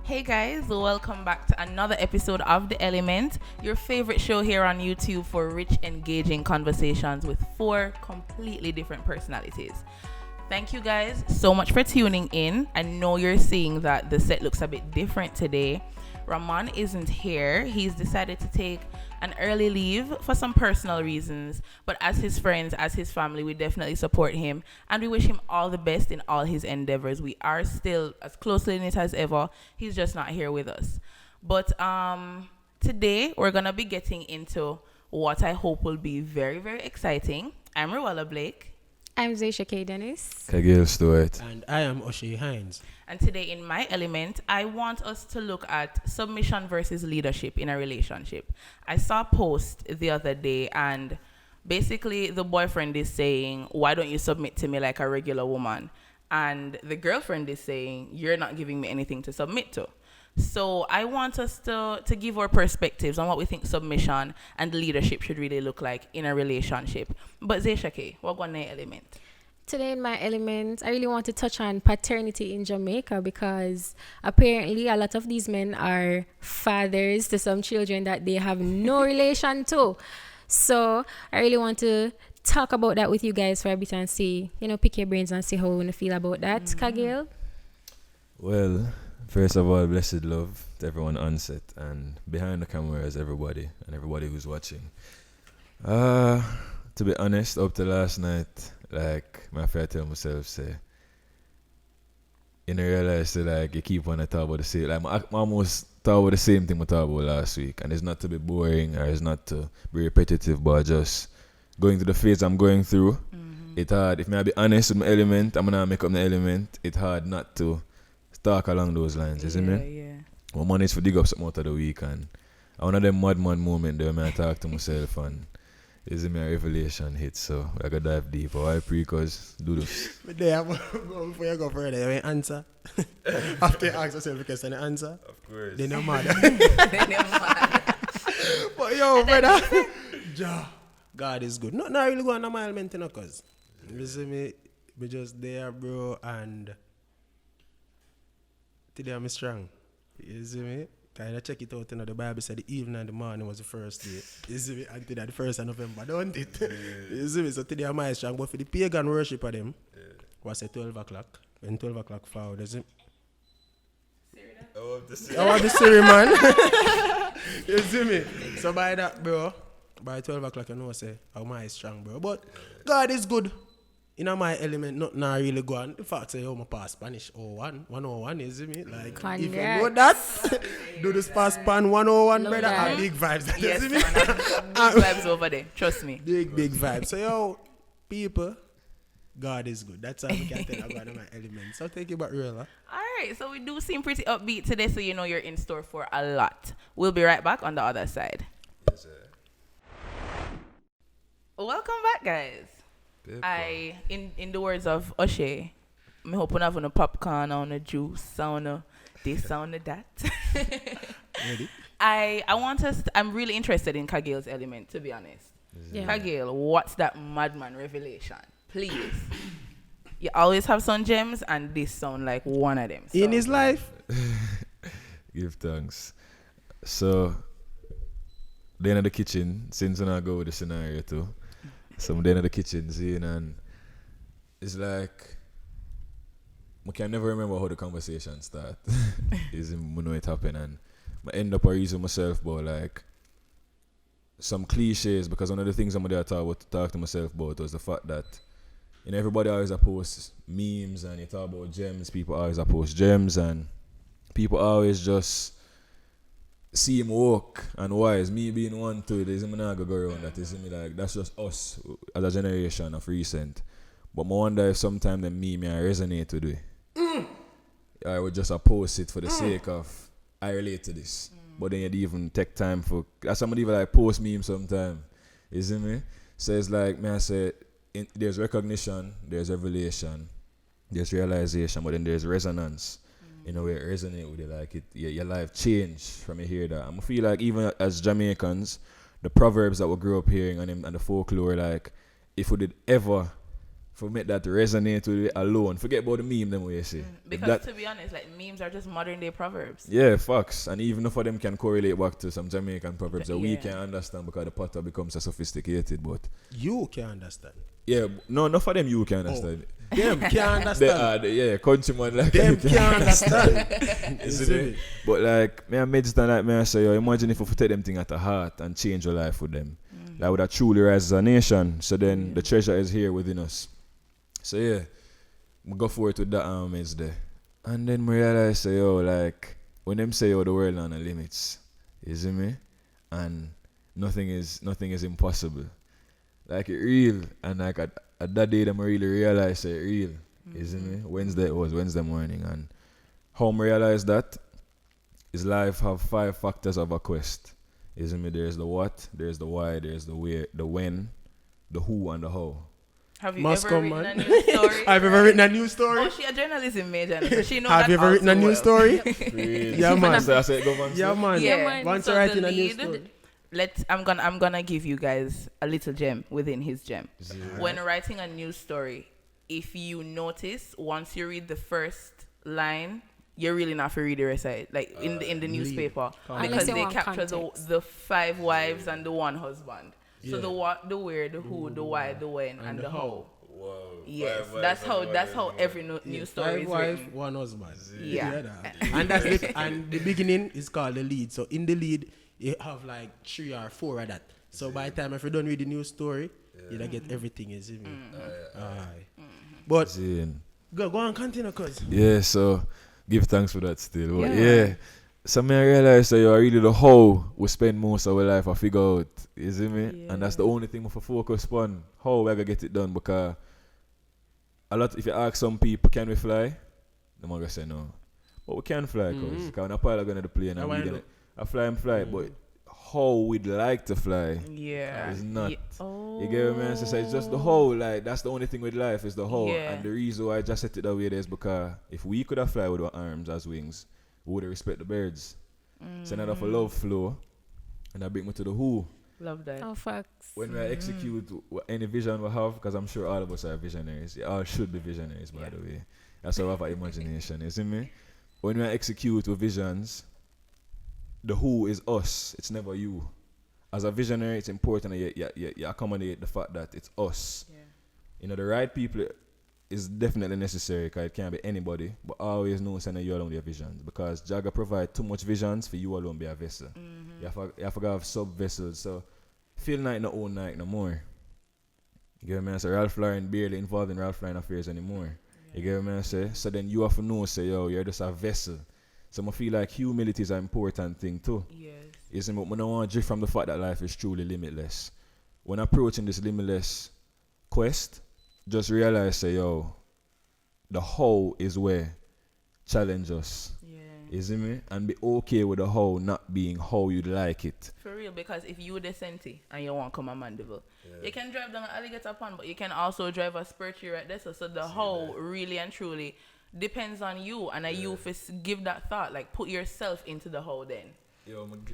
Hey guys, welcome back to another episode of DiElement, your favorite show here on YouTube for rich, engaging conversations with four completely different personalities. Thank you guys so much for tuning in. I know you're seeing that the set looks a bit different today. Ramon isn't here. He's decided to take an early leave for some personal reasons, but as his friends, as his family, we definitely support him and we wish him all the best in all his endeavors. We are still as closely knit as ever. He's just not here with us. But today we're gonna be getting into what I hope will be very, very exciting. I'm Rueyella Blake. I'm Zasha-Kae Dennis. Kagale Stewart. And I am Oshea. And today in my element, I want us to look at submission versus leadership in a relationship. I saw a post the other day and basically the boyfriend is saying, why don't you submit to me like a regular woman? And the girlfriend is saying, you're not giving me anything to submit to. So I want us to give our perspectives on what we think submission and leadership should really look like in a relationship. But Zasha-Kae, what one element? Today in my element, I really want to touch on paternity in Jamaica because apparently a lot of these men are fathers to some children that they have no relation to. So I really want to talk about that with you guys for a bit and see, pick your brains and see how we want to feel about that. Kagale? Well, first of all, blessed love to everyone on set and behind the cameras, everybody and everybody who's watching. To be honest, up to last night, like my friend tell myself, say, you realize that like you keep on to talk about the same, like I almost talk about the same thing we talked about last week, and it's not to be boring or it's not to be repetitive, but just going through the phase I'm going through. It's hard. If I be honest with my element, I'm gonna make up the element. It's hard not to talk along those lines, isn't it? Yeah. My money is for dig up something out of the week, and one of them madman moment there, I talk to myself and is my revelation hit, so I gotta dive deeper. Why pre-cause do this. But there, before you go further, you want answer? After you ask yourself a question, answer? Of course. Then you're mad. But yo, brother, God is good. Not really going on my element, cause you see me just there, bro, and today I'm strong. You see me? Kind of check it out, the Bible said the evening and the morning was the first day. You see me? Until that the 1st of November, don't it? Yeah. You see me? So today I'm strong, but for the pagan worship of them, was at 12 o'clock. When 12 o'clock forward, you see me? I want the Siri, man. You see me? So by that, bro, by 12 o'clock, you know, say, I'm strong, bro. But God is good. In my element, not now really go on. In fact, say, I pass Spanish 101, you see me? Like, Congrats. if you know that, do this pass pan 101, brother, and big vibes. Yes, You see me? big vibes over there. Trust me. Big vibes. So, yo, people, God is good. That's how we can tell about my element. So, thank you about Rueyella. All right, so we do seem pretty upbeat today, so you know you're in store for a lot. We'll be right back on the other side. Yes, sir. Welcome back, guys. In the words of Oshea, I hope you have on a popcorn, on a juice, on a this, on a that. Ready? I'm really interested in Kagale's element, to be honest. Yeah. Kagale, what's that madman revelation? Please. You always have some gems, and this sound like one of them. So. In his life. Give thanks. So, then in the kitchen, since I go with the scenario too. So I'm there in the kitchen, seeing, and it's like I can never remember how the conversation start. Is when it happen, and I end up using myself, but like some cliches, because one of the things I'm there to talk to myself about was the fact that everybody always post memes and you talk about gems. People always post gems, and people always just see him walk and wise. Me being one to it, I'm not gonna go around that. Is me like that's just us as a generation of recent. But I wonder if sometimes the meme I resonate with it. I would just post it for the sake of I relate to this. But then you'd even take time for somebody even like post memes sometimes. You see me? So it's like I say there's recognition, there's revelation, there's realization, but then there's resonance. In a way, it resonate with you, like your life changed from you hear that. I feel like even as Jamaicans, the proverbs that we grew up hearing and the folklore, like if we did ever for make that resonate with it alone. Forget about the meme them way you say. Because to be honest, like memes are just modern day proverbs. Yeah, facts. And even if them can correlate back to some Jamaican proverbs that we Yeah. can't understand because the potter becomes so sophisticated, but You can understand. yeah, no, not for them you can understand. Them can They understand. yeah, countryman like Them you can understand. You see me? But like, me and Medistan like me I say, yo, imagine if we take them thing at the heart and change your life with them. That would have truly rise as a nation. So then the treasure is here within us. So yeah, we go forward with that Wednesday. And then we realize say, yo, like when them say yo the world on the limits, you see me? And nothing is impossible. Like it real. And like at that day them really realize say it real. You see me? Wednesday it was Wednesday morning, and how I realized that is life have 5 factors of a quest. You see me? There's the what, there's the why, there's the where, the when, the who, and the how. Have you Must ever come, written man. a news story? Have you ever written a news story? Oh, she a journalism major, so she knows Have that you ever written a also news well. story? Yeah, man. So I said, go on. Yeah, man. Yeah, man. Once so I write the in a news lead- story. I'm gonna give you guys a little gem within his gem. When writing a news story, if you notice, once you read the first line, you're really not for read the rest of it, like in the newspaper, Unless because you they want capture context. the 5 wives and the 1 husband. So Yeah. the what, the where, the who, the why, the when, and the how. Wow. Yes, that's how every news story 5 is wives, written. 1 husband. Yeah. that. And that's the beginning is called the lead. So in the lead, you have like 3 or 4 of that. So by the time if you don't read the news story, you don't get everything. You see me? Aye. But Zin. go on, continue, cuz. Yeah, so give thanks for that still. But yeah. So me I realize that I really the how we spend most of our life I figure out. You see me? And that's the only thing we focus on. How we gonna get it done, because if you ask some people, can we fly? They're gonna say no. But we can fly, because when a pilot going to the plane and we gonna fly, but how we'd like to fly Yeah. is not. Yeah. Oh. You get what I mean? So it's just the whole, like, that's the only thing with life is the whole. Yeah. And the reason why I just set it that way is because if we could have fly with our arms as wings, we would have respect the birds. So another for love flow, and that bring me to the who. Love that. Oh, facts. When we execute any vision we have, because I'm sure all of us are visionaries. You all should be visionaries, by the way. That's why we have our imagination, you see me? When we execute with visions, the who is us. It's never you. As a visionary, it's important that you accommodate the fact that it's us. Yeah. You know, the right people is definitely necessary, because it can't be anybody, but always know that you alone with your visions, because Jaga provide too much visions for you alone be a vessel. You have to have sub vessels, so feel like no own like no more. You get what I mean? So Ralph Lauren barely involved in Ralph Lauren affairs anymore. You get what I say? So then you have to know, say, yo, you're just a vessel. So I feel like humility is an important thing too. Yes. You see, but I don't want to drift from the fact that life is truly limitless. When approaching this limitless quest, just realize, say, yo, the how is where challenge us. Yeah. You see me? And be okay with the how not being how you'd like it. For real, because if you the senti and you want to come a Mandeville, you can drive down an alligator pond, but you can also drive a spiritual right there. So the how really and truly depends on you, and you give that thought, like put yourself into the how then. Yo, I'm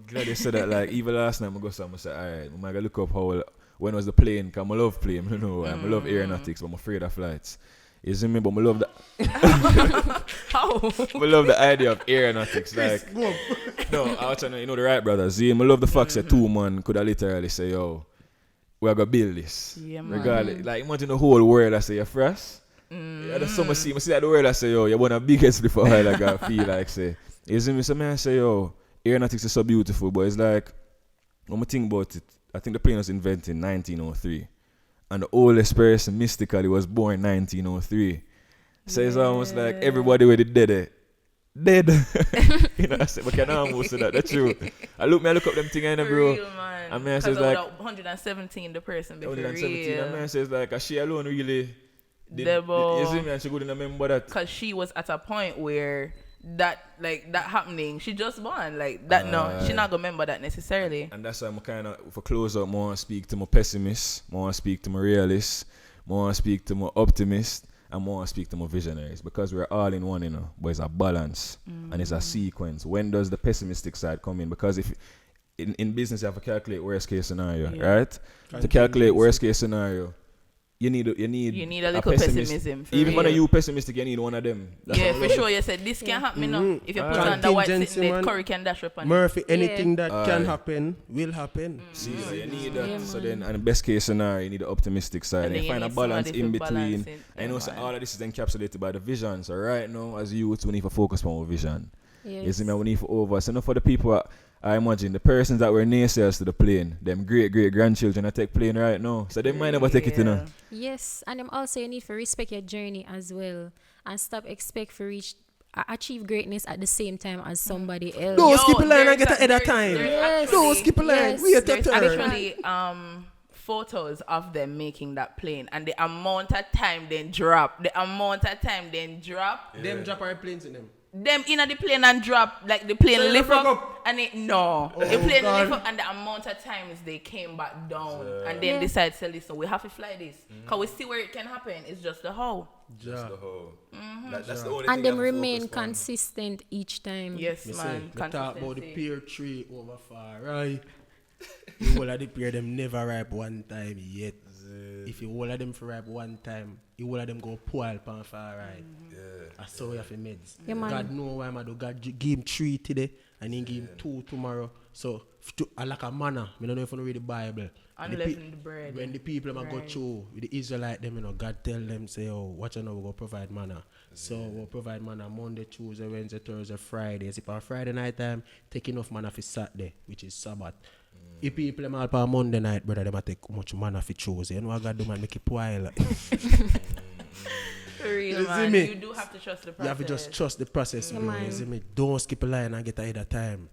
glad you said that. Like, even last night, I go somewhere and say, alright, I'm going to look up how, when was the plane, because I love plane, you know, I love aeronautics, but I'm afraid of flights. You see me? But I love the How? I love the idea of aeronautics. Like, no, I was trying to, you know, the Wright brothers. See, I love the fact that 2 man could have literally say, yo, we're going to build this. Yeah, man. Regardless, like, imagine the whole world, I say, you're fresh. Yeah, the summer see that the world, I say, yo, you're one of the biggest before I like, I feel like, say. You see me? So, man, I say, yo, aeronautics is so beautiful, but it's like, when I think about it, I think the plane was invented in 1903. And the oldest person mystically was born in 1903. So it's almost like everybody where they dead. You know, I said, but can I almost say that? That's true. I look up them thing, bro. Real, man. And man Because says like 117 the person before 117. real. And man says like, she alone really Debo. you see me, and she couldn't remember that. Because she was at a point where that happening, she just born like that. No, she not gonna remember that necessarily. And that's why I'm kind of, for close up, I want to speak to my pessimist, I want to speak to my realist, I want to speak to my optimist, and I want to speak to my visionaries, because we're all in one, you know, but it's a balance and it's a sequence. When does the pessimistic side come in? Because if in business you have to calculate worst case scenario, right? To calculate worst case scenario, you need a little pessimism. For Even real. when you pessimistic, you need one of them. That's Yeah, what for I love. sure. You said this can happen, you know. If you put on the white Contingency, sitting there, man. curry can dash up on it. Murphy, anything that Aye. can happen will happen. See, so you need that. Yeah, So man. then, and the best case scenario, you need the optimistic side. And And then you find you a need balance somebody in to between. balance it. I know Yeah, so man. all of this is encapsulated by the vision. So right now, as youth, we need to focus on our vision. Yes. You see me? We need to over. So now for the people, I imagine the persons that were naysayers to the plane, them great grandchildren that take plane right now. So they might never take it, you know. Yes, and also you need to respect your journey as well, and stop expect for achieve greatness at the same time as somebody else. No, Yo, skip a line and there's get a- ahead of there's- time. there's Yes. No, actually- skip a line. Yes. Wait your There's turn. actually photos of them making that plane and the amount of time they drop. Them drop airplanes in them. Them in the plane and drop, like the plane So they lift broke up, up? and it no, Oh, the plane God. lift up and the amount of times they came back down and then decide to listen. We have to fly this because we see where it can happen. It's just the how. Just the whole. That's the only And thing them I remain focus on. consistent each time. Yes, Me man. say, we talk about the Consistency. pear tree over far, right? The whole of the pear them never ripe one time yet. If you all of them for ripe one time, you all of them go poil pan far right. That's how we have to meds. Yeah, man. God know why man do. God give him 3 today and then give him 2 tomorrow. So I like a manna. I don't know if you read the Bible. And Unleavened bread. When the people go Right. through with the Israelite them, God tell them say, oh, watch out now, we go provide manna. So we'll provide manna Monday, Tuesday, Wednesday, Thursday, Friday. So on Friday night time, take enough manna for Saturday, which is Sabbath. If people them all on Monday night, brother, them a take much manna for Tuesday. You know what God do, man, make it poil. For real, You see man. me? You do have to trust the process. You have to just trust the process, bro. man. You see me? Don't skip a line and get ahead of time.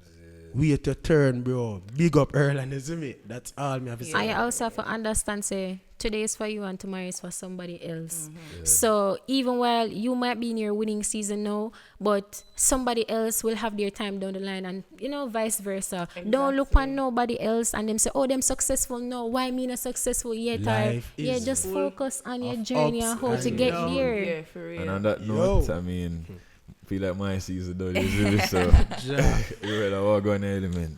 Wait your turn, bro. Big up early, and you see me? That's all me have to say. And you also have to understand, say, today is for you and tomorrow is for somebody else. So even while you might be in your winning season now, but somebody else will have their time down the line, and vice versa. Don't look on nobody else and them say, oh, them successful. No, why me not successful yet? Life Yeah, is just full focus on your of journey ups and how to and get downs. there. Yeah, for real. And on that Yo. note, I mean, feel like my season done, you see me? So, you ready to walk on the element.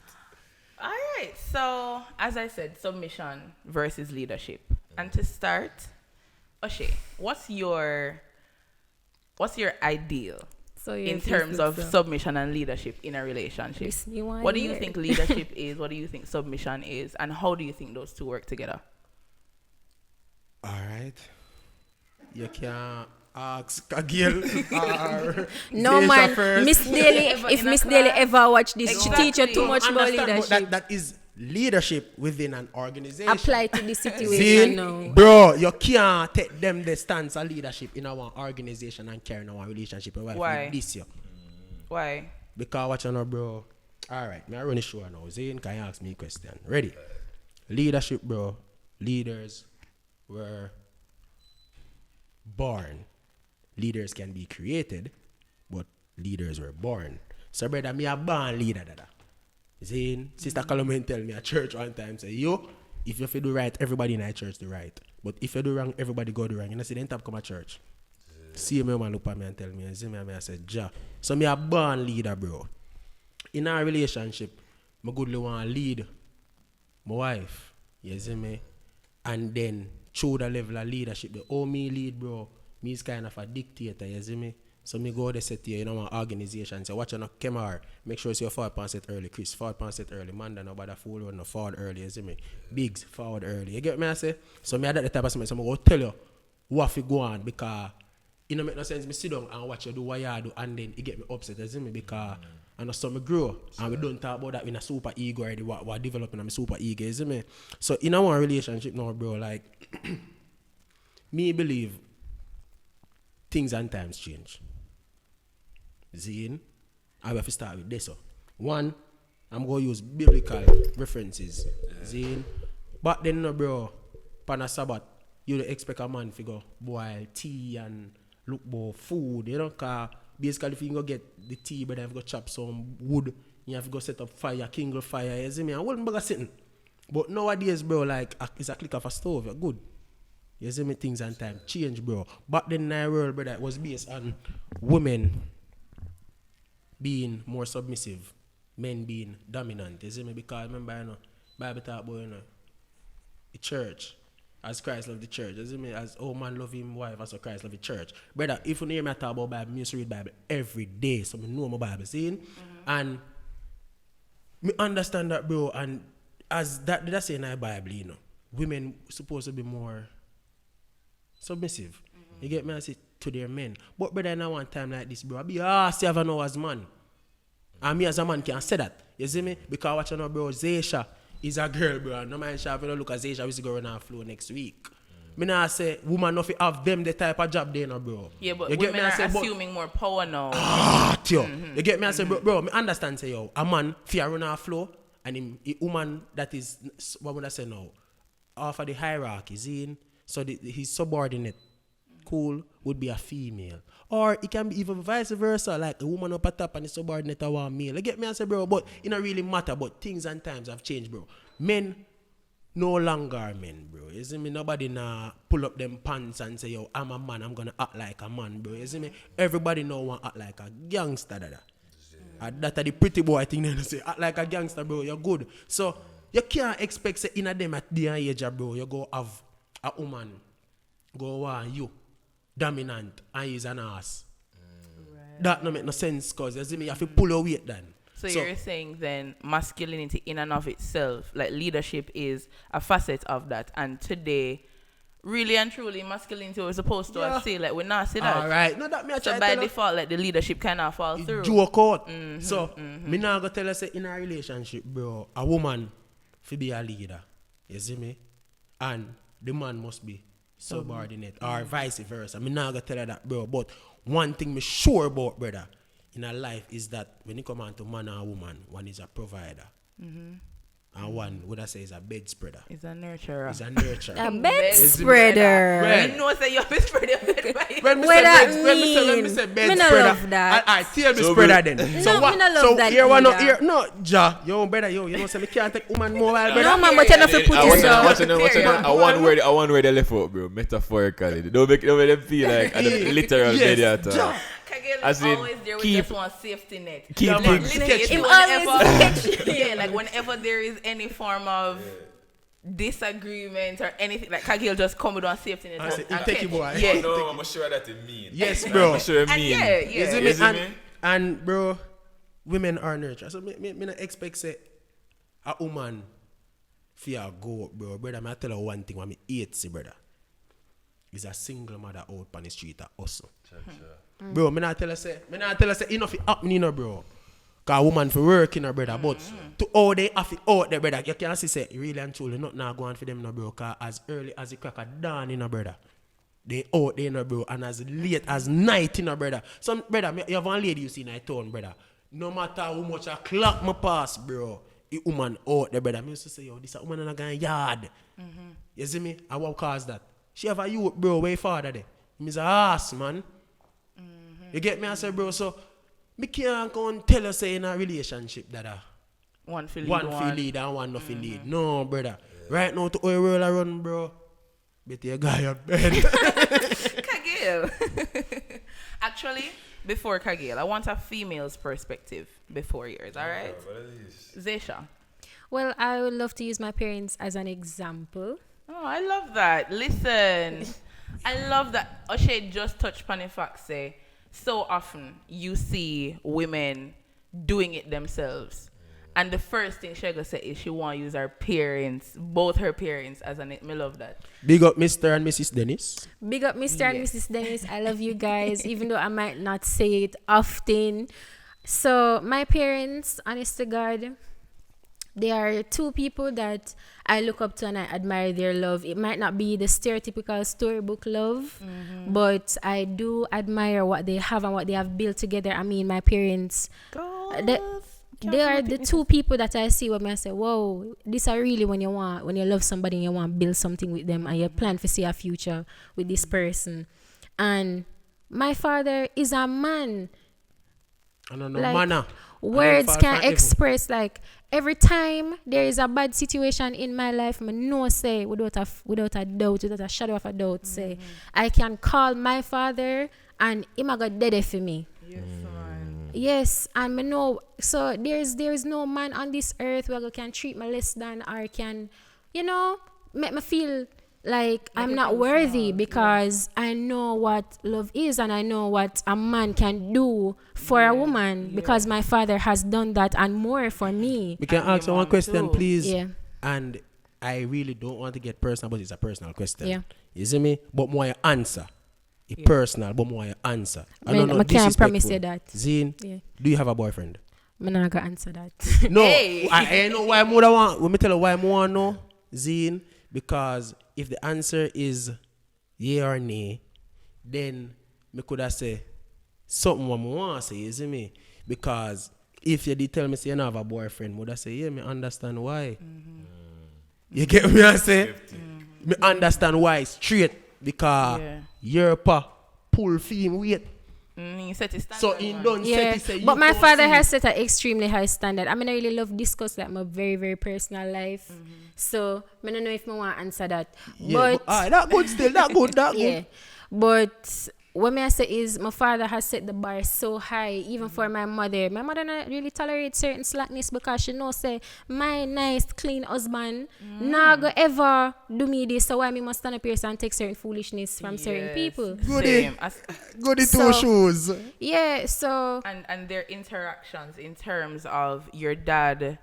All right. So, as I said, submission versus leadership. And to start, Oshea, what's your ideal So in terms of submission and leadership in a relationship? What do you think leadership is? What do you think submission is? And how do you think those two work together? All right. You can ask Kagale or No Zasha man, first. Miss Daly, Ever if in a Miss Daly class? ever watch this, she Exactly. teach you too much about Understand, but leadership. that is leadership within an organization. Apply to the situation See, now. bro, you can't take them the stance of leadership in our organization and carry in our relationship. Why? This year. Why? Because watch on, bro. All right, me I run the show now. Zane, can you ask me a question? Ready? Leadership, bro. Leaders were born. Leaders can be created, but leaders were born. So, brother, me a born leader, dada. Zane, Sister Columbine tell me at church one time, say, yo, if you do right, everybody in our church do right. But if you do wrong, everybody go do wrong. You know, see, then top come to church. See me, man, look at me and tell me, and see me, and I said, ja. So, me a born leader, bro. In our relationship, I goodly want to lead my wife. You see me? And then, through the level of leadership, the how me lead, bro, me is kind of a dictator, you see me? So me go there set here, my organization, say watch on a camera, make sure you forward pass it early, Chris, forward pass it early, Manda nobody fool run no forward early, you see me? Biggs, forward early. You get me I say? So me that the type of something, so I go tell you what you go on because it don't make no sense me sit down and watch you do what you do and then it get me upset, you see me? Because I know some me grow and we don't talk about that in a super ego already, what developing a super ego, you see me? So in our relationship now, bro, like me believe things and times change. Zine, I have to start with this. So. One, I'm going to use biblical references. Zine. But then, no, bro, pan a Sabbath, you don't expect a man to go boil tea and look for food. You know, because basically, if you go get the tea, but you have to go chop some wood, you have to go set up fire, kindle fire. You see me? I wouldn't bother sitting. But nowadays, bro, like, it's a click of a stove. You're good. You see me? Things and time change, bro. Back then in our world, brother, it was based on women being more submissive, men being dominant. You see me? Because remember, Bible talk about, the church as Christ love the church. As me, as man love him wife, as Christ love the church. Brother, if you hear me talk about Bible, I used to read Bible every day, so I know my Bible, see? And me understand that, bro, and as that's in the Bible, you know, women supposed to be more submissive. You get me? I say to their men. But brother, in one time like this, bro, I be asked if I know as man. And me as a man can say that. You see me? Because watch out, bro, Zasha is a girl, bro. No man shall look at Zasha, we see go on our floor next week. Me nah say woman no fi have them the type of job they know, bro. Yeah, but you women get me? are Say, assuming more power now. You get me? I say, bro, me understand say yo, a man fi run our floor and him a woman that is what would I say now? Off of the hierarchy, see? So his subordinate cool would be a female. Or it can be even vice versa, like a woman up at top and the subordinate are one male. You get me? I say, bro, but it don't really matter, but things and times have changed, bro. Men no longer are men, bro. You see me? Nobody now pull up them pants and say, yo, I'm a man, I'm gonna act like a man, bro. You see me? Everybody now want act like a gangster, that are the pretty boy thing they say, act like a gangster, bro, you're good. So you can't expect say in a them at the age, bro, you go have a woman go want you dominant and he's an ass. Right. That no make no sense, cause you see me, you have to pull your weight then. So you're saying then masculinity in and of itself, like leadership is a facet of that. And today, really and truly, masculinity was supposed to say, like, we're not see that. All right. No, that me so by default, like, the leadership cannot fall through. Joke out. So, me now go tell us say in a relationship, bro, a woman fi be a leader. You see me? And the man must be subordinate or vice versa. Me now go tell her that, bro. But one thing me sure about, brother, in our life is that when you come on to man and woman, one is a provider. And one, what I say, is a bed spreader. It's a nurturer. It's a nurturer. A bed spreader. You know say you're a spread your bed by When me say bed Me no spreader, love that. I tell me spreader then. No, me no love so that here one either. here, no, yo, brother, yo, you know, say me can't take woman mobile, brother. No, man, but you have to put yourself. I want where they left out, bro. Metaphorically. Don't make them feel like a literal bed at all. Kagale As is in, always there with keep- just one safety net. keep Like, things- literally, Him whenever, yeah, like whenever there is any form of disagreement or anything, like Kagale just come with one safety net. I say, and take catch. it, boy. Yeah. No, I'm sure that it mean. Yes, bro. I'm sure it And mean. yeah. You see You see me? me? And bro, women are nurture. So me not expect say a woman fear go up, bro. Brother, I tell her one thing when me hate see, brother. Is a single mother out on the street at hustle. Bro, me not tell her say enough it happen, you know, bro. Cause woman for work, you know, brother. But to all they have it out there, brother, you can see say really and truly not now going for them, no, bro. Cause as early as the crack of dawn, you know, brother. They out there, you know, bro. And as late as night, you know, brother. Some brother, you have one lady you see in my town, brother. No matter how much a clock me pass, bro. The woman out there, brother. Me used to say, yo, this a woman in a gun yard. You see me? And what cause that? She have a youth, bro, way farther there. He's a ass, man. You get me? I say, bro, so me can't go and tell her say in a relationship that One feel lead and one not feel lead. No, brother. Right now to oil world I run, bro. Bet your guy up bed. Kagale. Actually, before Kagale, I want a female's perspective before yours, alright? Zasha. Well, I would love to use my parents as an example. Oh, I love that. Listen, I love that. Oshea just touched upon the fact, say, so often you see women doing it themselves. And the first thing she gonna say is she want to use her parents, both her parents, as an. Me love that. Big up Mr. and Mrs. Dennis. Big up Mr. and Mrs. Dennis. I love you guys, even though I might not say it often. So my parents, honest to God, they are two people that I look up to and I admire their love. It might not be the stereotypical storybook love, but I do admire what they have and what they have built together. I mean, my parents, they are the two people that I see when I say, whoa, this are really when you love somebody and you want to build something with them and you plan to see a future with this person. And my father is a man. I don't know, Like, manner. Words can express, like, every time there is a bad situation in my life, I know say without a doubt, without a shadow of a doubt, say I can call my father and him a go dead for me. Yes, man. Yes, and I know, so there's no man on this earth who can treat me less than or can, make me feel like I'm it not feel worthy small, because I know what love is and I know what a man can do for a woman because my father has done that and more for me. We can And ask your one mom question, too. please. Yeah. And I really don't want to get personal, but it's a personal question. Yeah. You see me? But more your answer. It's personal, but more your answer. I don't know. I can't promise disrespectful. you that. Zine, Yeah. do you have a boyfriend? I'm not gonna answer that. No. Hey. I know why more I want. Let me tell you why more I know, Zine. Because if the answer is yeah or nay, then me could have say something what I want to say, you see me? Because if you did tell me say you don't have a boyfriend, would I say, yeah, me understand why. You get me I say? Me understand why straight. Because your pa pull film weight. You set it standard, So in man. don't set Yeah, it say you but my don't father see. has set an extremely high standard. I mean, I really love discuss like my very, very personal life. So I don't know if I want to answer that. Yeah, but that good still, that good, that yeah, good. but what may I say is my father has set the bar so high, even for my mother. My mother not really tolerate certain slackness because she knows say my nice, clean husband not go ever do me this. So why me must stand up here and take certain foolishness from certain Yes. people? Goody. Same. Goody So- two shoes. Yeah, so And their interactions in terms of your dad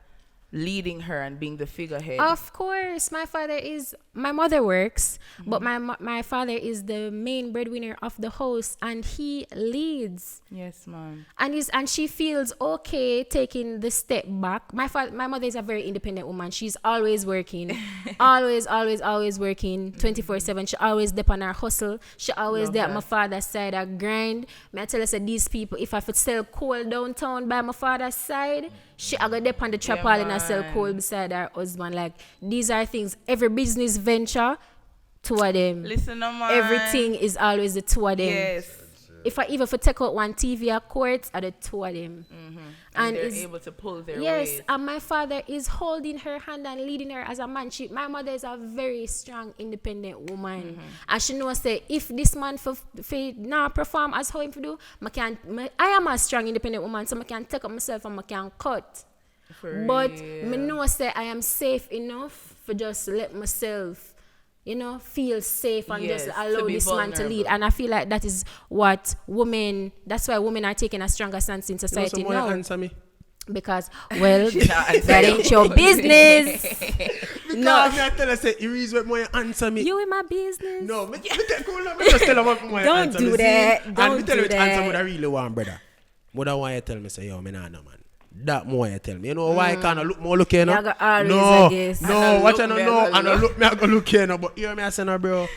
leading her and being the figurehead. of course, my mother works, but my father is the main breadwinner of the house, and he leads. Yes, ma'am. And she feels okay taking the step back. My mother is a very independent woman. She's always working, always working, 24/7. She always dep on her hustle. She always Love there at that. my father's side. I grind. Me I tell her say these people, if I could sell coal downtown by my father's side, she I go dep on the trap Yeah, hall and I sell man. coal beside her husband. Like these are things. Every business venture, two of them. Listen, no, man. Everything is always the two of them. Yes. If I even for take out one TV at court, are the two of them. And they're it's- able to pull their Yes, weight. and my father is holding her hand and leading her as a man. My mother is a very strong, independent woman, and she knows say if this man for not perform as how him for do, I am a strong, independent woman, so I can take up myself and I can cut. But me know say I am safe enough for just let myself, feel safe and Yes, just to allow be this man to lead. vulnerable. And I feel like that is what that's why women are taking a stronger stance in You know society someone now. answer me? Because, well, She not answer that you. ain't your business. Because No. me I tell her say, the reason why you answer me. You in my business. No, me take cool now. Me just tell her what my Don't answer do me. that. See? And Don't me tell do you which answer that. what I really want, brother. What I want you tell me say, yo, me nah know, man. That more you tell me. You know why I can't look more look here now? You go always, No, I guess. And no, I watch I look, don't me, I know. go And I look. look me, I go look here now. But hear me, I say now, bro.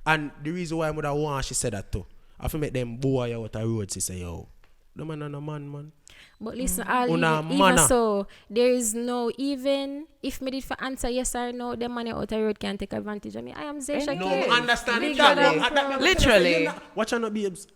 And the reason why I would have want she said that too. I feel make them boy out the road. She say, yo, the man and a man. But listen, Una even manner. so, there is no, even if me did for answer yes or no, the man out the road can take advantage of me. I am Zasha-Kae. No, me understand it. Literally. That Literally. Watch out, no babes.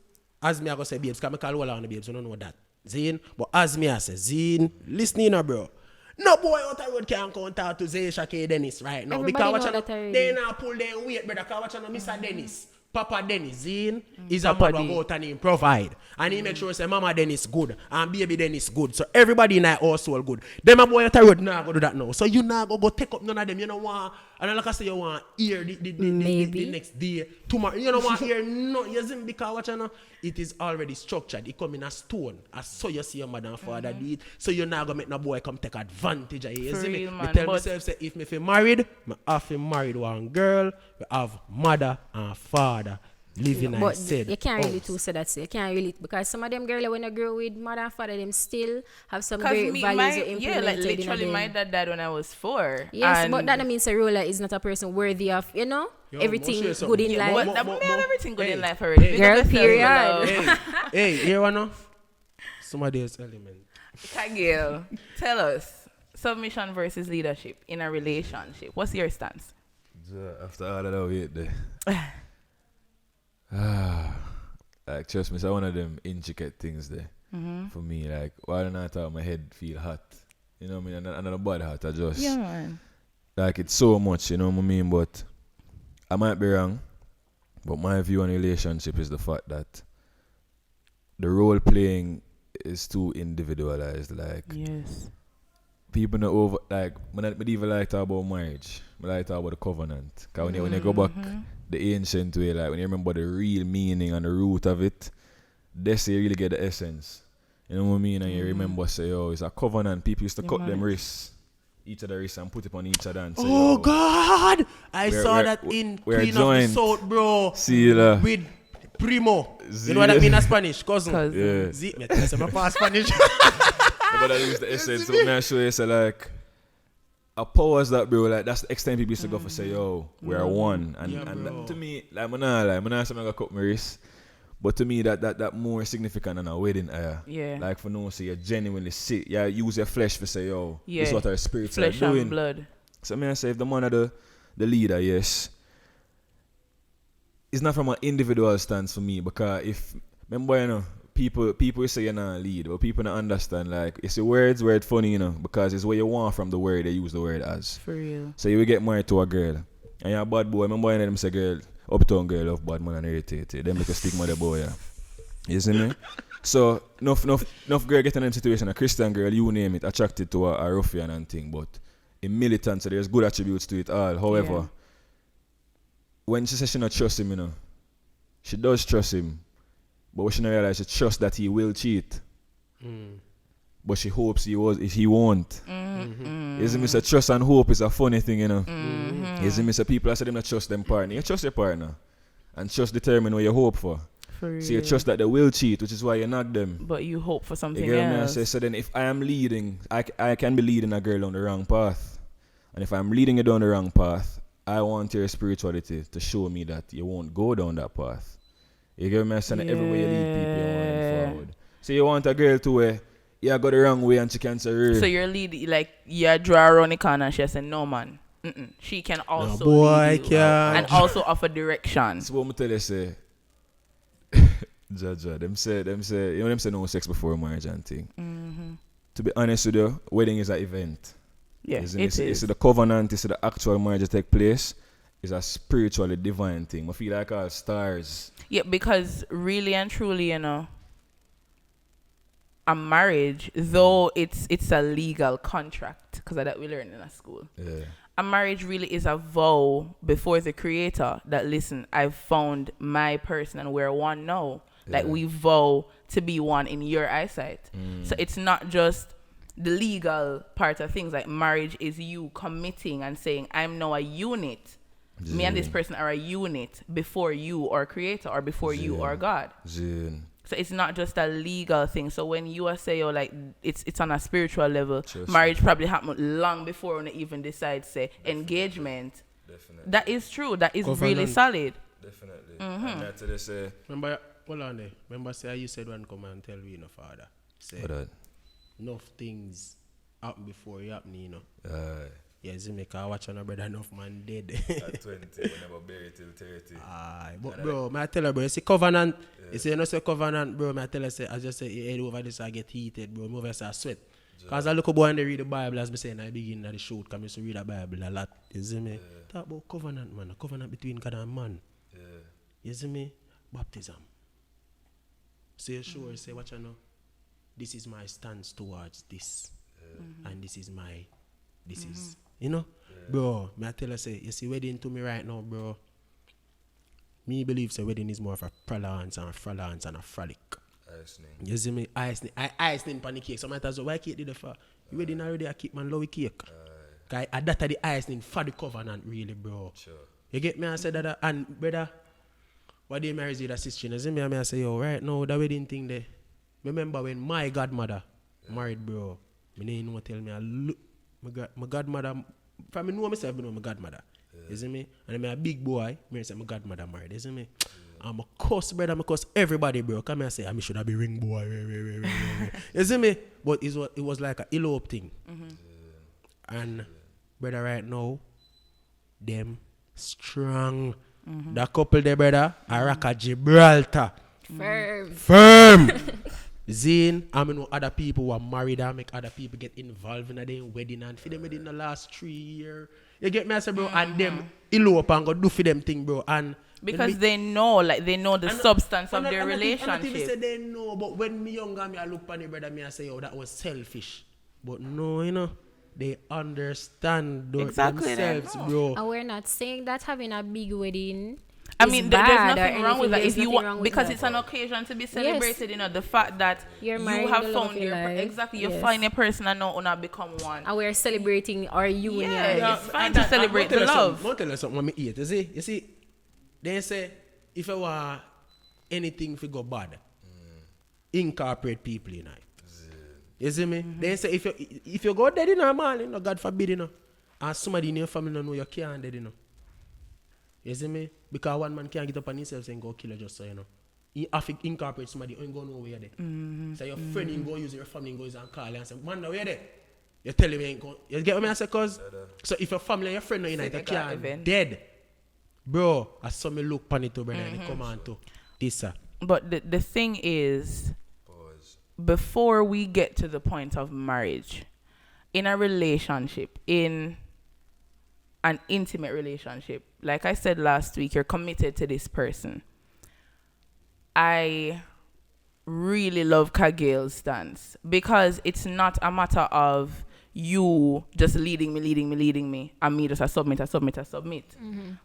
As me, I go say babes, because I call all on the babes. You don't know that. Zine. But as me, I say, Zine, listening now, bro. No boy out the road can come talk to Zasha-Kae Dennis right now. Everybody Because know watch that out, already. they not pull their weight, brother. Because watch out, Mr. Dennis. Papa Dennis, Zine, is a Papa man who D. go out and he provide. And he make sure say Mama Dennis good and baby Dennis good. So everybody in our household good. Them a boy at the road now go do that now. So you not go take up none of them. You know want, and like I say, you want hear the next day. Tomorrow, you don't want hear no. You see me because watch out now. It is already structured. It come in a stone. As so you see your mother and father do it. So you're not gonna make no boy come take advantage of you. You For see me? real, Me man, tell but- myself say if me feel married, me have to married one girl. We have mother and father. Living I But said. you can't really house. too say that. So you can't really, because some of them girls when you grow with mother and father, them still have some Because great values you implemented like in literally them. my dad died when I was 4. Yes, and but that means a ruler is not a person worthy of, Yo, everything Moshe, so- good in Yeah, life. But that Mo- we have mo- everything good hey, in life already. hey. Big Girl, up yourself, period. love. Hey, here one now. Somebody else element. Kagale, tell us submission versus leadership in a relationship. What's your stance? So after all of that wait there. Like trust me, it's one of them intricate things there. For me, like why don't I thought my head feel hot? You know what I mean? And the body hot, I just man. like it's so much, you know what I mean? But I might be wrong. But my view on relationship is the fact that the role playing is too individualized. Like Yes. people know over like when I even like talk about marriage. I like talk about the covenant. Cause when you go back the ancient way, like when you remember the real meaning and the root of it, that's you really get the essence. You know what I mean? And you remember say, oh, it's a covenant. People used to cut them wrists, each of the wrists, and put it on each other and say, oh God! I saw that in Queen of the South, bro. See you with Primo. You know what that mean in Spanish? Cousin. Yeah. Me tell you, my Spanish. But I use the essence. So now show you, so like, a powers that, bro, like, that's the extent people used to go for say, yo, we are one. And, that, to me, like, I'm not saying I got cut my wrist. But to me, that more significant than a wedding. Yeah. Like, for no, say, you genuinely sick. Yeah, use your flesh for say, yo, this is what our spirits flesh are doing. And blood. So, I say, if the man of the leader, yes, it's not from an individual stance for me. Because if, remember, you know, people say you're not a lead, but people don't understand, like, it's a word funny, you know, because it's what you want from the word they use the word as. For real. So you will get married to a girl, and you're a bad boy. Remember when them say girl, uptown girl love bad man and irritated. Them make a stigma the boy, yeah. You see me? So, enough girl get in them situation, a Christian girl, you name it, attracted to a ruffian and thing, but in militant, so there's good attributes to it all. However, when she says she not trust him, you know, she does trust him. But what she not realize, she trusts that he will cheat. But she hopes he won't. You see me? So trust and hope is a funny thing, you know. You see me? So people are saying them not trust them partner. You trust your partner. And trust determine what you hope for. So you trust that they will cheat, which is why you knock them. But you hope for something you get else. Me? So then if I am leading, I can be leading a girl on the wrong path. And if I'm leading you down the wrong path, I want your spirituality to show me that you won't go down that path. You get me? Saying everywhere you lead people, you want them forward. So you want a girl to where you go the wrong way and she can say, so your lead, like, you draw around the corner and she say, no man. She can also lead you and also offer direction. So what I tell you say, Jaja, them say, you know them say no sex before marriage and thing. To be honest with you, wedding is an event. Yeah, it is. It's the covenant, it's the actual marriage that take place. It's a spiritually divine thing. I feel like all stars. Yeah, because really and truly, you know, a marriage, though it's a legal contract, because that we learned in a school. Yeah. A marriage really is a vow before the Creator that, listen, I've found my person and we're one now. Yeah. Like, we vow to be one in your eyesight. So it's not just the legal part of things. Like, marriage is you committing and saying, I'm now a unit. Me and this person are a unit before you or Creator or before you or God. So it's not just a legal thing. So when you are saying, like, it's on a spiritual level, marriage probably happened long before when they even decide, say, engagement. Definitely. That is true. That is really solid. Definitely. And that's what they say. Remember, hold on there. Remember, say, you said one come and tell me, no, Father. Say, enough things happen before you happen, you know. Yes, make I watch on a brother enough man dead. At 20, we never bury till 30. But bro, I tell you, bro, you see covenant. You say you know say covenant, bro. I tell you, say I just say you head over this, I get heated, bro. Move I sweat. Cause I look boy and they read the Bible as me saying I begin at the shoot. Come to read the Bible a lot. You see me? Talk about covenant, man. A covenant between God and man. You see me? Baptism. So you sure say what you know? This is my stance towards this, and this is my. This is, you know, bro, I tell you, say, you see wedding to me right now, bro. Me believe say wedding is more of a pralance and a frolic. You see me? Icing pan the cake. Sometimes why cake did it for? You wedding already, I keep man low cake. Cause I that the icing for the covenant really, bro. Sure. You get me? I said that, and brother, what they married with a sister, you see me? I say, yo, right now, the wedding thing there. Remember when my godmother married, bro, me didn't know tell me, I look. My godmother, from me know myself, I know my godmother. You see me? And I'm a big boy, I say my godmother married. You see me? I'm a cuss, brother, I'm a cuss everybody, bro. Come here and say, I should have been ring boy. You see me? But it was like a elope thing. And, brother, right now, them strong. That couple there, brother, I rock a Gibraltar. Firm. Zane, I know other people who are married and make other people get involved in their wedding and for them within the last 3 years. You get me, I say, bro, and them elope and go do for them thing, bro. And because they know the substance of their relationship. I'm not even say they know, but when me younger, I look on the brother, I say, oh, that was selfish. But no, you know, they understand Exactly, they themselves, know. bro. And we're not saying that having a big wedding I is mean, bad there's nothing wrong with that. There's If you nothing wrong want, with because that. it's an occasion to be celebrated, you know, the fact that You're you marrying have the love found of your life. exactly, you Yes. find a person and now una become one. And we're celebrating our union. Yeah. It's fine to celebrate the love. Don't tell us something when me eat. You see, they say if you want anything to go bad, incorporate people in it. You see me? They say if you go dead in a man, you know, God forbid, you know, and somebody in your family don't know you can't dead, you know. You see me? Because one man can't get up on himself and go kill you just so, you know. You have to incorporate somebody, you ain't going nowhere there. So your friend ain't go use your family and go use and call you and say, man, now where there? You tell him you ain't going. You get what I say? Cause so if your family and your friend are united, you can't dead. Bro, I saw me look pan it to brother and come on to this, sir. But the thing is, before we get to the point of marriage, in a relationship, in an intimate relationship, like I said last week, you're committed to this person. I really love Kagale's stance because it's not a matter of you just leading me, and me just I submit.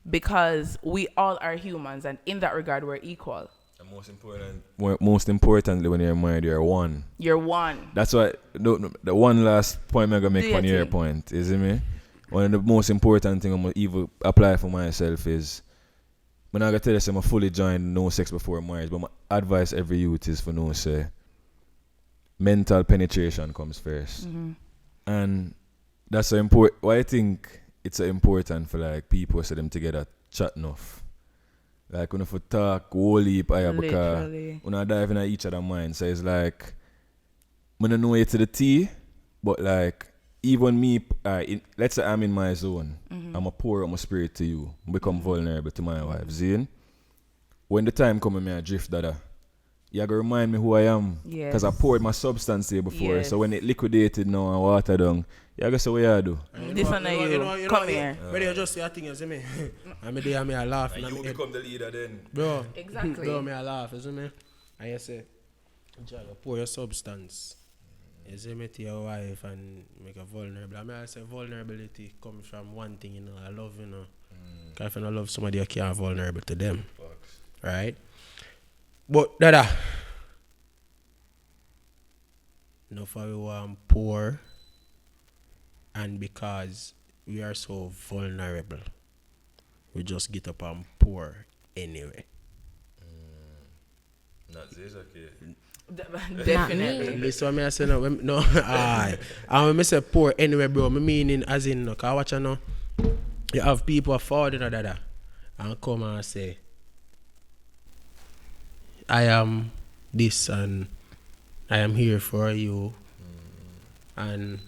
Because we all are humans, and in that regard, we're equal. And most importantly, when you're married, you're one. You're one. That's why the one last point I'm gonna make on your point, is it me? One of the most important thing I'm gonna even apply for myself is when I gotta tell you I'm fully joined no sex before marriage, but my advice every youth is for no say mental penetration comes first. And that's so important. Why I think it's so important for like people so them together chat enough. Like when you talk whole heap because when I dive into each other's mind, so it's like I don't know you to the T, but like even me, let's say I'm in my zone, I'm a pour out my spirit to you, become vulnerable to my wife. Zine, when the time comes, I drift that. You gotta remind me who I am. Because I poured my substance here before. Yes. So when it liquidated now and watered down, you gotta say what you do. This one you come here. But you just say a thing, you see me? I'm there, I laugh. And you become the leader then. Bro, Exactly. bro, I laugh, you see me? And you say, Jago, pour your substance. You see me to your wife and make her vulnerable. I mean, I say vulnerability comes from one thing, you know, I love, you know. Because if you don't love somebody, you can't be vulnerable to them. Right? But, Dada, no for we want poor, and because we are so vulnerable, we just get up and pour anyway. Not Zasha-Kae. Definitely. Listen what I say no, aye. And when I say poor anyway, bro, me meaning as in, no, cause watch now, you have people affording Dada and come and say, I am this and I am here for you. And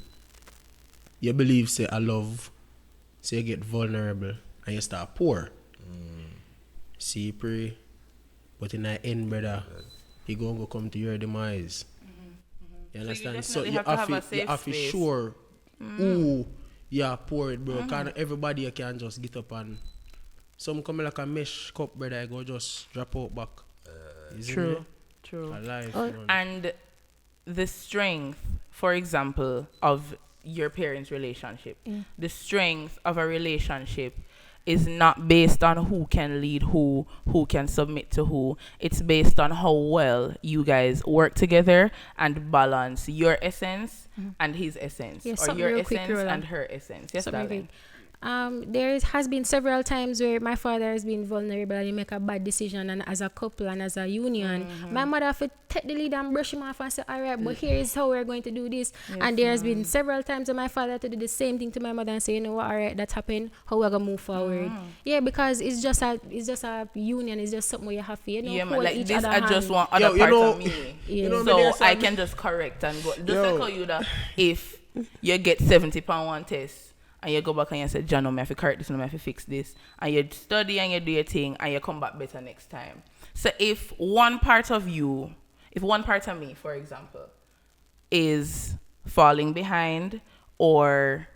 you believe, say, I love, so you get vulnerable and you start poor. See, pray. But in the end, brother, you gonna go come to your demise. You understand? So you have to sure who you are poor, bro. Because everybody you can just get up and some come like a mesh cup, brother, I go just drop out back. True. Alive, And the strength, for example, of your parents' relationship, the strength of a relationship is not based on who can lead who can submit to who. It's based on how well you guys work together and balance your essence and his essence, or your essence and her essence. Yes, darling. There has been several times where my father has been vulnerable and he make a bad decision, and as a couple and as a union, my mother have to take the lead and brush him off and say, all right, but here is how we're going to do this. Yes, and there has been several times that my father had to do the same thing to my mother and say, you know what, all right, that's happened, how we're gonna move forward. Yeah, because it's just a union, it's just something where you have to, hold like each this, other I just hand. want other parts of me. Yeah. So I can just correct and go. Just like how you that if you get 70 pound one test, and you go back and you say, John, I have to correct this, I have to fix this. And you study and you do your thing and you come back better next time. So if one part of you, if one part of me, for example, is falling behind or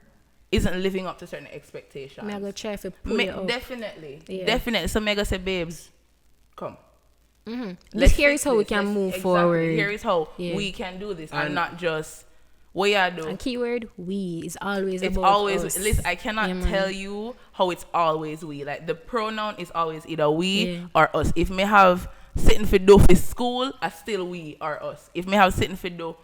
isn't living up to certain expectations, I'm going to try to pull it up. Definitely. So I'm going to say, babes, come. Here is how we can move forward. Here is how we can do this and not just What you do? And keyword we is always It's about always us. listen, I cannot Yeah, man. tell you how it's always we. Like the pronoun is always either we Yeah. or us. If me have sitting for do for school, I still we or us. If me have sitting for do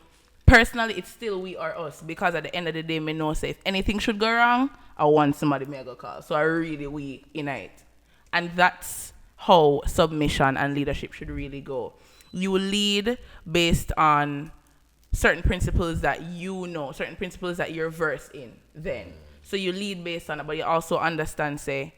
personally, it's still we or us. Because at the end of the day, me know say if anything should go wrong, I want somebody me go call. So I really we in it. And that's how submission and leadership should really go. You lead based on certain principles that you know, certain principles that you're versed in then. So you lead based on it, but you also understand, say,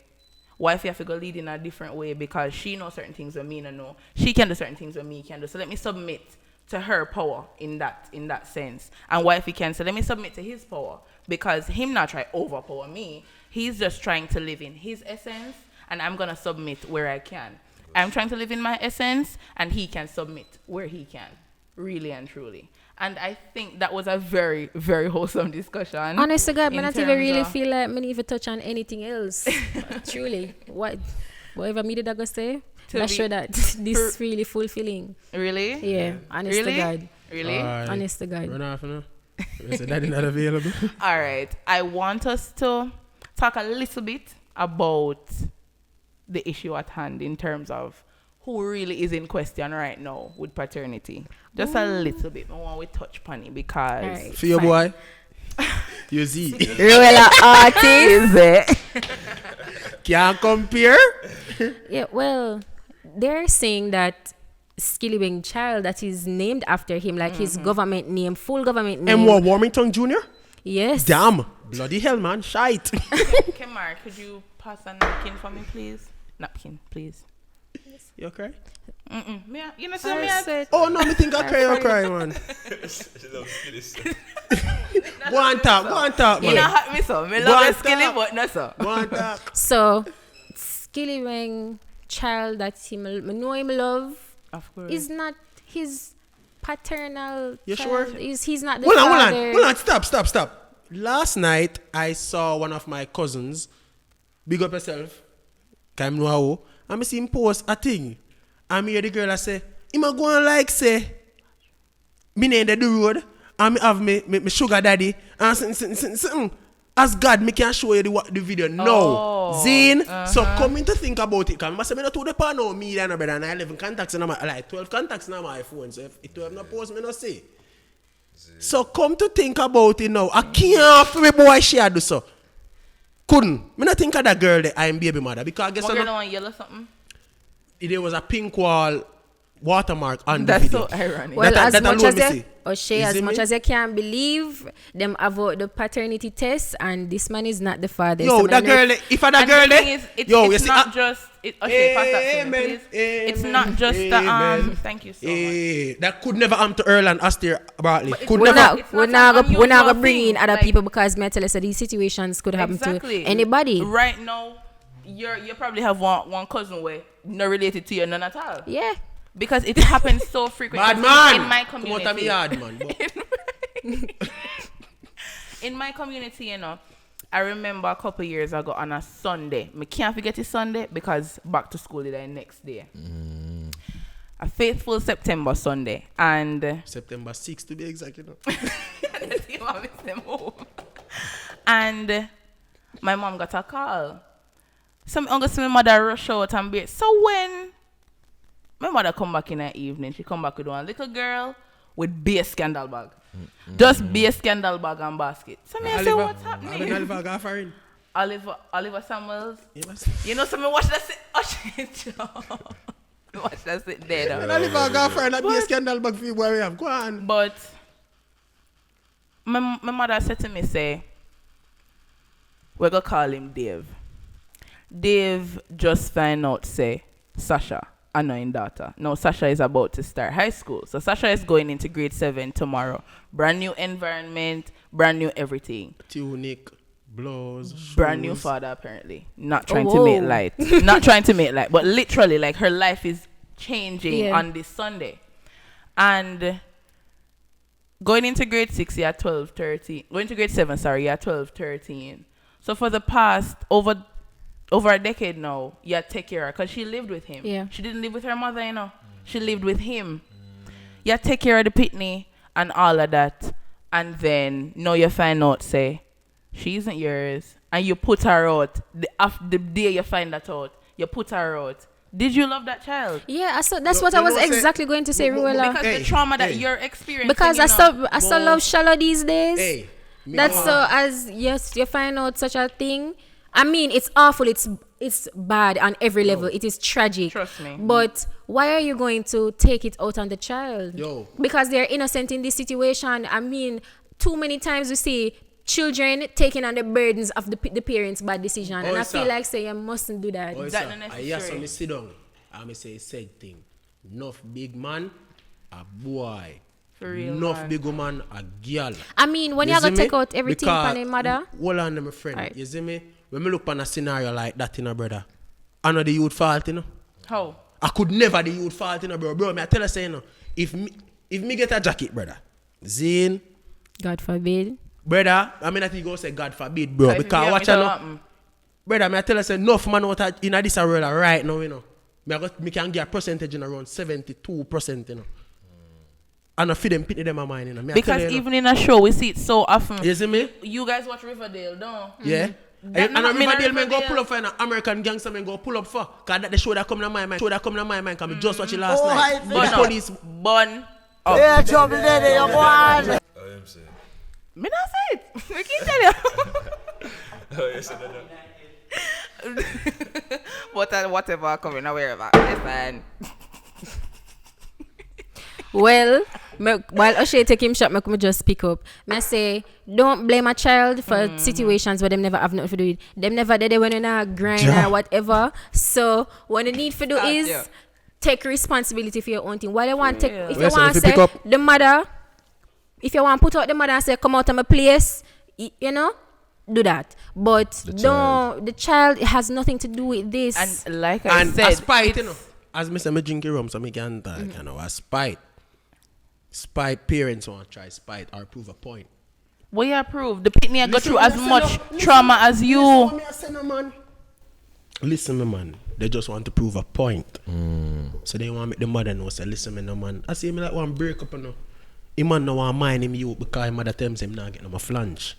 wife you have to go lead in a different way because she knows certain things that me no know. She can do certain things that me can do. So let me submit to her power in that sense. And wife he can say, let me submit to his power because him not try overpower me. He's just trying to live in his essence and I'm going to submit where I can. I'm trying to live in my essence and he can submit where he can, really and truly. And I think that was a very, very wholesome discussion. Honest to God, I in not even terms really of- feel like me even touch on anything else. Truly. Whatever me did I go say, To that be- show that this is really fulfilling. Really? Yeah. Honest Really? to God. Really? Alright. Honest to God. Run off now. I said daddy not available. All right. I want us to talk a little bit about the issue at hand in terms of who really is in question right now with paternity. Just a little bit. I want to touch upon it because... Alright. For your boy. You see. Rueyella artist. Is it? Can't compare. Yeah, well, they're saying that Skillywing child that is named after him, like his government name, full government name. And what, Warmington Jr.? Yes. Damn. Bloody hell, man. Shite. Kemar, could you pass a napkin for me, please? Napkin, please. You okay? You know, so me I at- said, Oh, no, me think I cry, man. Go on talk, You know, man. hot me so. Me Go love on, a skilly, talk. but not so. Go on talk. so, Skillywing child that him, I know him love, Of course. is not his paternal You child. sure? He's not the Hold father. on. Stop. Last night, I saw one of my cousins, big up yourself, Kam Noao, and I see him post a thing. And me hear the girl I say, him a go and like say, me name the road, and me have me sugar daddy, and something. As God, me can show you the video now. Oh, Zane, so coming to think about it, because I say, me not to the pan now, me and brother, and I 11 contacts in my, like 12 contacts in my phone, so if it have no post, me not say. So come to think about it now. I can't for me boy she do so. Couldn't. Me not think of that girl that I'm baby mother because I guess What girl don't want yellow something? there was a pink wall watermark on That's the video. so ironic. Well, That as much alone as me you, see. Oshea, You as see much me? as you can't believe them avoid the paternity test, and this man is not the father. Yo, So that me girl, let- if I that And the girl thing there, is, it's, yo, it's you see, not just... Okay, pass that to me, Amen, please. It's amen, not just the... amen. Thank you so much. that could never happen to Earl and Aster Bartley. But Could it's never. not- it's we're an not unusual gonna bring thing, in other like- people because me tell us that these situations could happen Exactly. to anybody. Right now, you probably have one cousin where not related to you none at all. Yeah. Because it happens so frequently. Bad man. In my Come out of me community. yard, man. But- In my community, you know, I remember a couple years ago on a Sunday. I can't forget it Sunday because back to school the next day. A faithful September Sunday. And September 6th to be exact, you know. and my mom got a call. Some uncle see my mother rush out and be so when my mother come back in the evening, she come back with one little girl with be a scandal bag. Just be a scandal bag and basket. So me I say what's happening? Oliver Gaffarin. Oliver Samuels. Yes. You know, so me watch that sit. Watch that sit there. And though. Oliver Gaffarin, that be a scandal bag for you, boy. We have. Go on. But my mother said to me, say, we're going to call him Dave. Dave just find out, say, Sasha, annoying daughter. Now, Sasha is about to start high school. So, Sasha is going into grade 7 tomorrow. Brand new environment, brand new everything. Tunic, blouse, Brand new shoes. father, apparently. Not trying to whoa. make light. Not trying to make light. But literally, like, her life is changing Yeah. on this Sunday. And going into grade 6, you're 12, 13. Going to grade 7, sorry, you're 12, 13. So for the past, over a decade now, you take care of her. Because she lived with him. Yeah. She didn't live with her mother, you know. She lived with him. You take care of the pitney and all of that. and then now you find out, say, she isn't yours, and you put her out, the day you find that out, you put her out. Did you love that child? Yeah, that's what I was exactly going to say, Rueyella. Because the trauma that you're experiencing. Because I still love shallow these days. Hey, that's so as yes, you find out such a thing. I mean, it's awful. It's bad on every level. It is tragic. Trust me. But why are you going to take it out on the child? Yo. Because they're innocent in this situation. I mean, too many times we see children taking on the burdens of the parents' bad decision. And I feel like say you mustn't do that. That's That's not not necessary. necessary. So me sit down. I say said thing. Enough big man, a boy. For real, Enough man. big woman, a girl. I mean, when you're see going to me? take out everything Because- from a mother. Hold on, my friend. Right. You see me? When me look on a scenario like that, brother, I know the youth fault, How? I could never the youth fault, bro. Bro, me I tell you, say, if me get a jacket, brother, Zane, God forbid. brother, I mean, I think you go say God forbid, bro. If Because you watch have it out, happen. brother, me I tell you, say, enough man out in this world right now, Me can get a percentage in around 72%, And I feed them, pity them a mind, Me I Because tell you, even in a show, we see it so often. you see me? You guys watch Riverdale, don't? Yeah. That And I not mean remember men go Riverdale. pull up for an American gangster men go pull up for. Cause that the show that come to my mind. Cause me just watch it last night. But The police. Bun. Oh. Yeah, trouble there, you go on. Me not say it. We can tell you. But whatever coming aware about. Listen. Well, while Oshea take him shot, me just pick up. Me say, don't blame a child for situations where them never have nothing to do with. Them never did it when in a grind or whatever. So what you need to do is yeah. take responsibility for your own thing. What you want take, if you Listen, want if to you say pick up- the mother, if you want to put out the mother and say, come out of my place, you know, do that. But the child has nothing to do with this. And like I And said, a spite, As me say, me drink rum, so me can talk, a spite. Spite, parents want to try spite or prove a point. what you approve? The pitney I go Listen, through as listen, much listen, trauma as Listen, you. what me I say, no, man. Listen, me, man. They just want to prove a point. So they want to make the mother know, say, listen, me, no, man. I see me like one break up, Him man no want mind him you because him mother tells him not get no flange.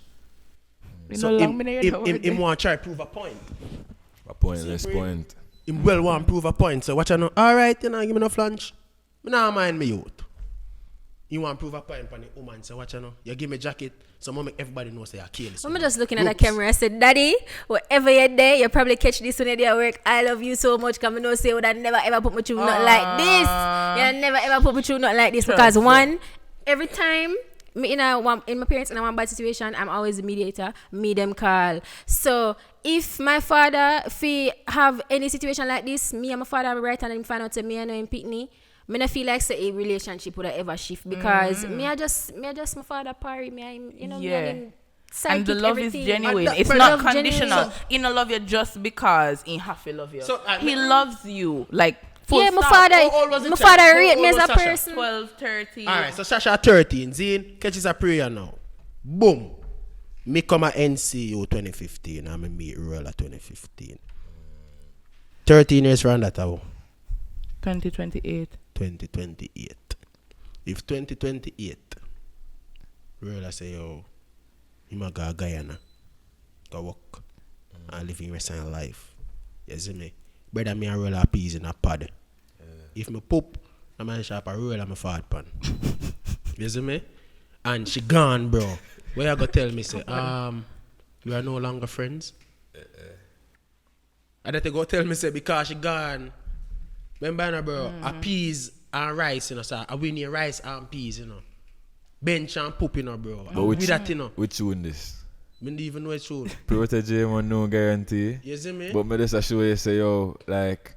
So him want to try to prove a point. A pointless point. Him well want to prove a point. So watch out now. Alright, you know, give me no flange. Me not mind me youth. You want to prove a point on the woman. So watch out now. You give me jacket. So I make everybody know say I kill this. I'm just looking at the camera. I said, Daddy, wherever you're there, you probably catch this when you're there at work. I love you so much. Come and say, would I never ever put me through not like this. You never ever put me through not like this. Because one, every time me in my parents in a one bad situation, I'm always the mediator. Me them call. So if my father have any situation like this, me and my father will right hand and him find out say me and him pick me. Me not feel like say a relationship would ever shift because me I just my father parry me and him, you know, me and him And the sidekick love everything. is genuine. And It's that- not love conditional. genuine. He not love you just because he have to love you. So, He loves you. Like, full Yeah, my stop. father, How old was the my child? father How rate old me as was a Sasha? person. 12, 13. Alright, so Sasha 13. Zane catches a prayer now. Boom. Me come at NCU 2015 and me meet Rueyella 2015. 13 years round that how? 2028. 2028. If 2028, Rueyella say, yo, you might go to Guyana, go work, and live in rest of your life. You see me? Brother, me and Rueyella peas in a pod. If me poop, I man shop a Rueyella me fart pan. You see me? And she gone, bro. Where you go tell me, say, we are no longer friends? I had to go tell me, say, because she gone. Remember, bro, a peas and rice, you know, so I win your rice and peas, you know. Bench and poop, you know, bro. But With that, you know. Which one this? Me don't even know it's true. Protege man no guarantee. You see me? But me just show you say yo like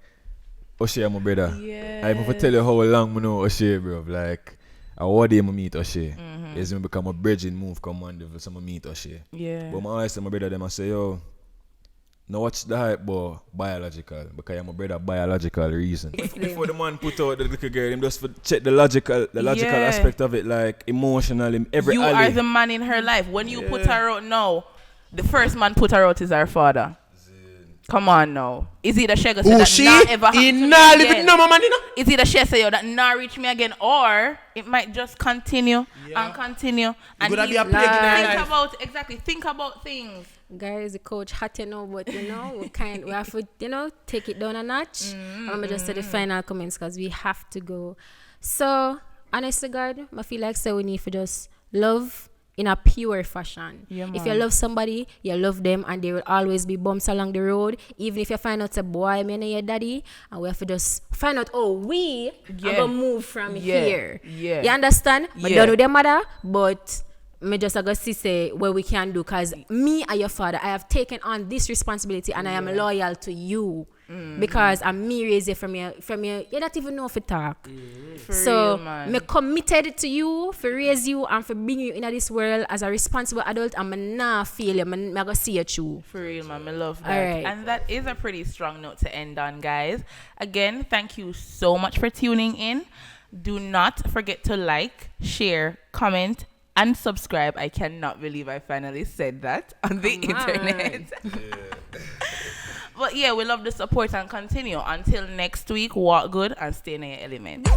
Oshea my brother. Yeah. I even tell you how long I know Oshea, bro. Like I one day I meet Oshea. It's me become a bridging move come on for some meet Oshea. Yeah. But I always tell my brother them I say yo now watch the hype boy biological because I'm a brother biological reason. Before the man put out the little girl, him just for check the logical Yeah. aspect of it, like emotional in every You alley. are the man in her life. When you put her out now, the first man put her out is her father. Come on now. Is it the Shega say Who that she? not ever He happen to not me living again? no more money, no? Is it the Shega say yo that not reach me again, or it might just continue and continue and Could be he's a plague in our think life. think about things. Guys, the coach hot, but we have to, take it down a notch. I'm just to the final comments because we have to go. So, honestly, God, I feel like we need to just love in a pure fashion. Yeah, if you love somebody, you love them, and there will always be bumps along the road. Even if you find out a boy, me and your daddy, and we have to just find out, we are going to move from here. Yeah. You understand? But don't know their mother, but me just going to say what we can do, because me and your father, I have taken on this responsibility, and I am loyal to you. Because I'm me raised you from you don't even know if you talk. So me committed to you for raise you and for bring you into this world as a responsible adult, and me not feel you. Me gonna see you through. For real, man. I love that. Right. And that is a pretty strong note to end on, guys. Again, thank you so much for tuning in. Do not forget to like, share, comment, and subscribe. I cannot believe I finally said that on the internet. But yeah, we love the support and continue. Until next week, walk good and stay in your element.